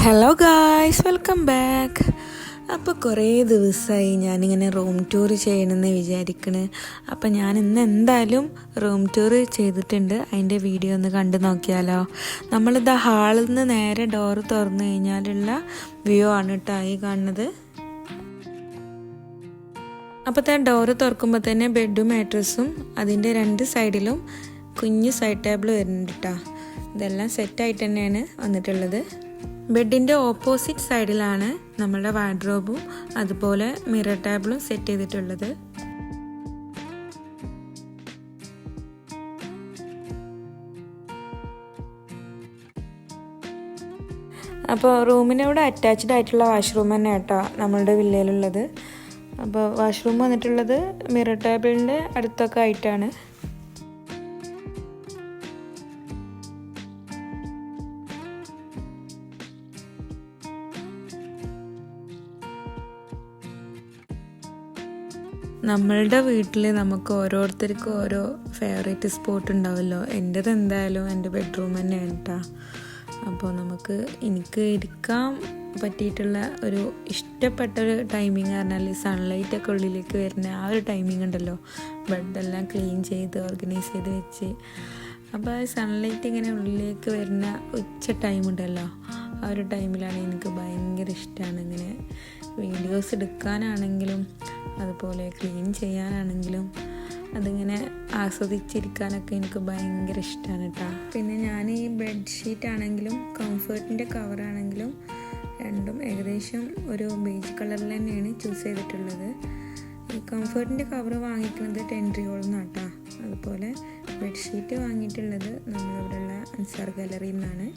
Hello guys, welcome back. അപ്പോൾ കുറേ ദിവസമായി ഞാനിങ്ങനെ റൂം ടൂർ ചെയ്യണമെന്ന് വിചാരിക്കണ്. അപ്പോൾ ഞാൻ ഇന്ന് എന്തായാലും റൂം ടൂർ ചെയ്തിട്ടുണ്ട്. അതിൻ്റെ വീഡിയോ ഒന്ന് കണ്ടു നോക്കിയാലോ. നമ്മളിതാ ഹാളിൽ നിന്ന് നേരെ ഡോറ് തുറന്നു കഴിഞ്ഞാലുള്ള വ്യൂ ആണ് കേട്ടോ ഈ കാണുന്നത്. അപ്പോൾ ഡോറ് തുറക്കുമ്പോൾ തന്നെ ബെഡും മാട്രസും അതിൻ്റെ രണ്ട് സൈഡിലും കുഞ്ഞ് സൈഡ് ടേബിൾ വരുന്നുണ്ട് കേട്ടോ. ഇതെല്ലാം സെറ്റായിട്ട് തന്നെയാണ് വന്നിട്ടുള്ളത്. ബെഡിൻ്റെ ഓപ്പോസിറ്റ് സൈഡിലാണ് നമ്മളുടെ വാർഡ്രോബും അതുപോലെ മിറർ ടേബിളും സെറ്റ് ചെയ്തിട്ടുള്ളത്. അപ്പോൾ റൂമിനോട് അറ്റാച്ച്ഡ് ആയിട്ടുള്ള വാഷ്റൂം തന്നെ കേട്ടോ നമ്മളുടെ വില്ലയിലുള്ളത്. അപ്പോൾ വാഷ്റൂം വന്നിട്ടുള്ളത് മിറർ ടേബിളിൻ്റെ അടുത്തൊക്കെ ആയിട്ടാണ്. നമ്മളുടെ വീട്ടിൽ നമുക്ക് ഓരോരുത്തർക്കും ഓരോ ഫേവറേറ്റ് സ്പോട്ട് ഉണ്ടാവുമല്ലോ. എൻ്റെത് എന്തായാലും എൻ്റെ ബെഡ്റൂം തന്നെയാണ് കേട്ടോ. അപ്പോൾ എനിക്ക് ഇരിക്കാൻ പറ്റിയിട്ടുള്ള ഒരു ഇഷ്ടപ്പെട്ടൊരു ടൈമിങ് പറഞ്ഞാൽ സൺലൈറ്റൊക്കെ ഉള്ളിലേക്ക് വരുന്ന ആ ഒരു ടൈമിങ് ഉണ്ടല്ലോ. ബെഡെല്ലാം ക്ലീൻ ചെയ്ത് ഓർഗനൈസ് ചെയ്ത് വെച്ച്, അപ്പോൾ ആ സൺലൈറ്റ് ഇങ്ങനെ ഉള്ളിലേക്ക് വരുന്ന ഉച്ച ടൈം ഉണ്ടല്ലോ, ആ ഒരു ടൈമിലാണ് എനിക്ക് ഭയങ്കര ഇഷ്ടമാണ്. ഇങ്ങനെ വീഡിയോസ് എടുക്കാനാണെങ്കിലും അതുപോലെ ക്ലീൻ ചെയ്യാനാണെങ്കിലും അതിങ്ങനെ ആസ്വദിച്ചിരിക്കാനൊക്കെ എനിക്ക് ഭയങ്കര ഇഷ്ടമാണ് കേട്ടോ. പിന്നെ ഞാൻ ഈ ബെഡ്ഷീറ്റ് ആണെങ്കിലും കംഫേർട്ടിൻ്റെ കവറാണെങ്കിലും രണ്ടും ഏകദേശം ഒരു ബേജ് കളറിൽ തന്നെയാണ് ചൂസ് ചെയ്തിട്ടുള്ളത്. ഈ കംഫേർട്ടിൻ്റെ കവർ വാങ്ങിക്കുന്നത് 10 റിയോളിൽ നിന്നാണ് കേട്ടോ. അതുപോലെ ബെഡ്ഷീറ്റ് വാങ്ങിയിട്ടുള്ളത് നമ്മളിവിടെയുള്ള അൻസാർ ഗാലറിയിൽ നിന്നാണ്.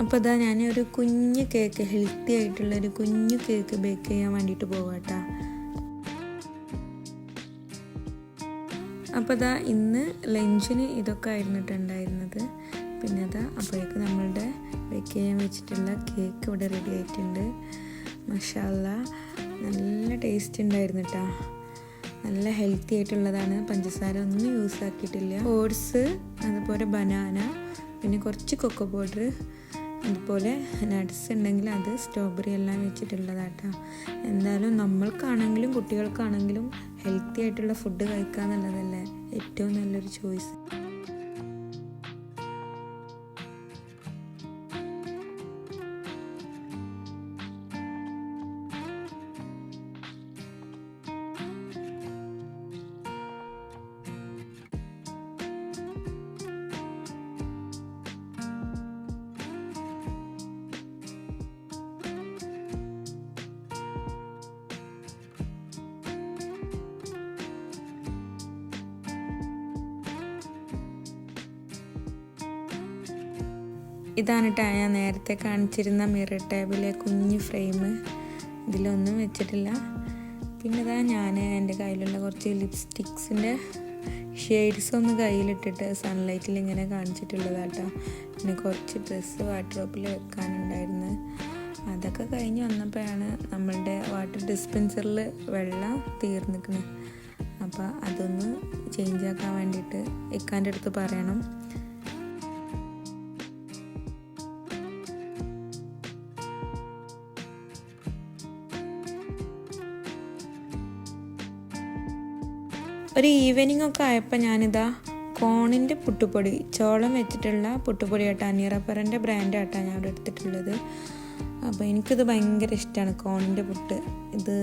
അപ്പോൾ ഇതാ ഞാൻ ഒരു കുഞ്ഞ് കേക്ക്, ഹെൽത്തി ആയിട്ടുള്ളൊരു കുഞ്ഞു കേക്ക് ബേക്ക് ചെയ്യാൻ വേണ്ടിയിട്ട് പോവാട്ടോ. അപ്പോൾ ഇതാ ഇന്ന് ലഞ്ചിന് ഇതൊക്കെ ആയിരുന്നിട്ടുണ്ടായിരുന്നത്. പിന്നെ അപ്പോഴേക്ക് നമ്മളുടെ ബേക്ക് ചെയ്യാൻ വെച്ചിട്ടുള്ള കേക്ക് ഇവിടെ റെഡി ആയിട്ടുണ്ട്. മാഷാഅല്ലാഹ്, നല്ല ടേസ്റ്റ് ഉണ്ടായിരുന്നു കേട്ടോ. നല്ല ഹെൽത്തി ആയിട്ടുള്ളതാണ്. പഞ്ചസാര ഒന്നും യൂസ് ആക്കിയിട്ടില്ല. ഓട്സ്, അതുപോലെ ബനാന, പിന്നെ കുറച്ച് കൊക്കോ പൗഡർ, അതുപോലെ നട്ട്സ് ഉണ്ടെങ്കിൽ അത്, സ്ട്രോബെറി എല്ലാം വെച്ചിട്ടുള്ളതാട്ടോ. എന്തായാലും നമ്മൾക്കാണെങ്കിലും കുട്ടികൾക്കാണെങ്കിലും ഹെൽത്തി ആയിട്ടുള്ള ഫുഡ് കഴിക്കുക എന്നുള്ളതല്ലേ ഏറ്റവും നല്ലൊരു ചോയ്സ്. ഇതാണ് കേട്ടോ ഞാൻ നേരത്തെ കാണിച്ചിരുന്ന മിറർ ടേബിളിലെ കുഞ്ഞ് ഫ്രെയിം. ഇതിലൊന്നും വെച്ചിട്ടില്ല. പിന്നെ ഞാൻ എൻ്റെ കയ്യിലുള്ള കുറച്ച് ലിപ്സ്റ്റിക്സിൻ്റെ ഷെയ്ഡ്സ് ഒന്ന് കയ്യിലിട്ടിട്ട് സൺലൈറ്റിൽ ഇങ്ങനെ കാണിച്ചിട്ടുള്ളതാട്ടോ. പിന്നെ കുറച്ച് ഡ്രസ്സ് വാർഡ്രോബിൽ വെക്കാനുണ്ടായിരുന്നു. അതൊക്കെ കഴിഞ്ഞ് വന്നപ്പോഴാണ് നമ്മളുടെ വാട്ടർ ഡിസ്പെൻസറിൽ വെള്ളം തീർന്നിരിക്കുന്നത്. അപ്പോൾ അതൊന്ന് ചേഞ്ച് ആക്കാൻ വേണ്ടിയിട്ട് ഇക്കാൻ്റെ അടുത്ത് പറയണം. ഒരു ഈവനിങ് ഒക്കെ ആയപ്പോൾ ഞാനിതാ കോണിൻ്റെ പുട്ടുപൊടി, ചോളം വെച്ചിട്ടുള്ള പുട്ടുപൊടി ആട്ടോ, അനിയറപ്പറിൻ്റെ ബ്രാൻഡ് ആട്ടോ ഞാൻ ഇവിടെ എടുത്തിട്ടുള്ളത്. അപ്പോൾ എനിക്കിത് ഭയങ്കര ഇഷ്ടമാണ് കോണിൻ്റെ പുട്ട്. ഇത്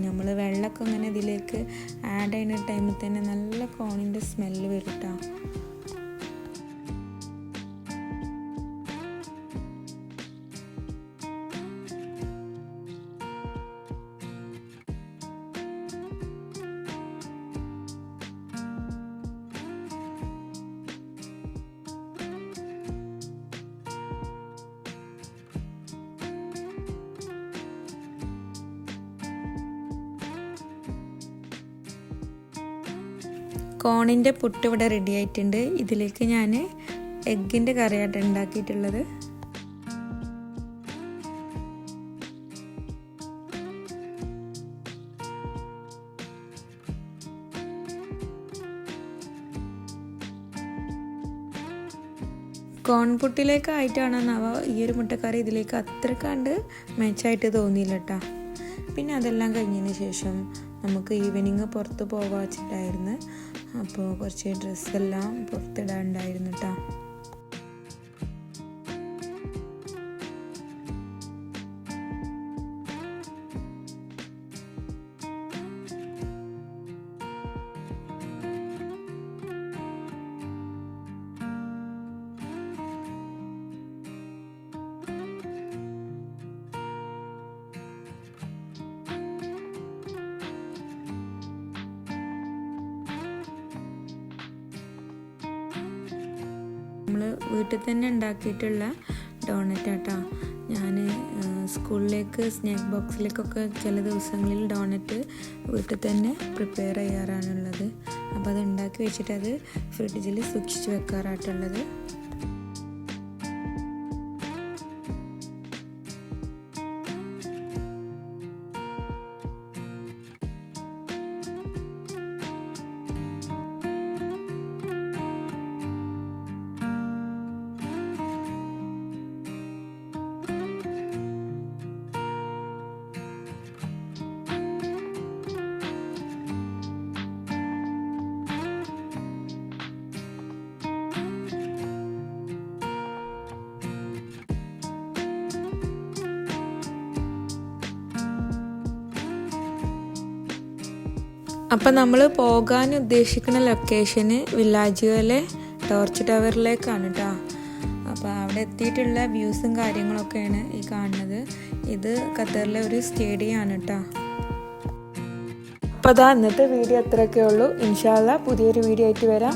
നമ്മൾ വെള്ളമൊക്കെ ഇങ്ങനെ ഇതിലേക്ക് ആഡ് ചെയ്യുന്ന ടൈമിൽ തന്നെ നല്ല കോണിൻ്റെ സ്മെല്ല് വരും കേട്ടോ. കോണിൻ്റെ പുട്ട് ഇവിടെ റെഡി ആയിട്ടുണ്ട്. ഇതിലേക്ക് ഞാൻ എഗ്ഗിൻ്റെ കറിയായിട്ട് ഉണ്ടാക്കിയിട്ടുള്ളത്. കോൺപുട്ടിലേക്കായിട്ടാണെന്നാവോ ഈ ഒരു മുട്ടക്കറി ഇതിലേക്ക് അത്ര കണ്ട് മാച്ചായിട്ട് തോന്നിയില്ല കേട്ടോ. പിന്നെ അതെല്ലാം കഴിഞ്ഞതിന് ശേഷം നമുക്ക് ഈവനിങ് പുറത്ത് പോകാൻ വെച്ചിട്ടായിരുന്നു. അപ്പോൾ കുറച്ച് ഡ്രസ്സെല്ലാം പുറത്തിടാനുണ്ടായിരുന്നു കേട്ടോ. നമ്മൾ വീട്ടിൽ തന്നെ ഉണ്ടാക്കിയിട്ടുള്ള ഡോണറ്റ് ആട്ടോ. ഞാൻ സ്കൂളിലേക്ക് സ്നാക്ക് ബോക്സിലേക്കൊക്കെ ചില ദിവസങ്ങളിൽ ഡോണറ്റ് വീട്ടിൽ തന്നെ പ്രിപ്പയർ ചെയ്യാറാണുള്ളത്. അപ്പോൾ അത് ഉണ്ടാക്കി വെച്ചിട്ട് അത് ഫ്രിഡ്ജിൽ സൂക്ഷിച്ച് വെക്കാറായിട്ടുള്ളത്. അപ്പം നമ്മൾ പോകാൻ ഉദ്ദേശിക്കുന്ന ലൊക്കേഷന് വില്ലാജുവിലെ ടോർച്ച് ടവറിലേക്കാണ് കേട്ടോ. അപ്പോൾ അവിടെ എത്തിയിട്ടുള്ള വ്യൂസും കാര്യങ്ങളൊക്കെയാണ് ഈ കാണുന്നത്. ഇത് ഖത്തറിലെ ഒരു സ്റ്റേഡിയം ആണ് കേട്ടോ. അപ്പോൾ അതാ ഇന്നത്തെ വീഡിയോ അത്രയൊക്കെ ഉള്ളൂ. ഇൻഷാ അല്ലാഹ് പുതിയൊരു വീഡിയോ ആയിട്ട് വരാം.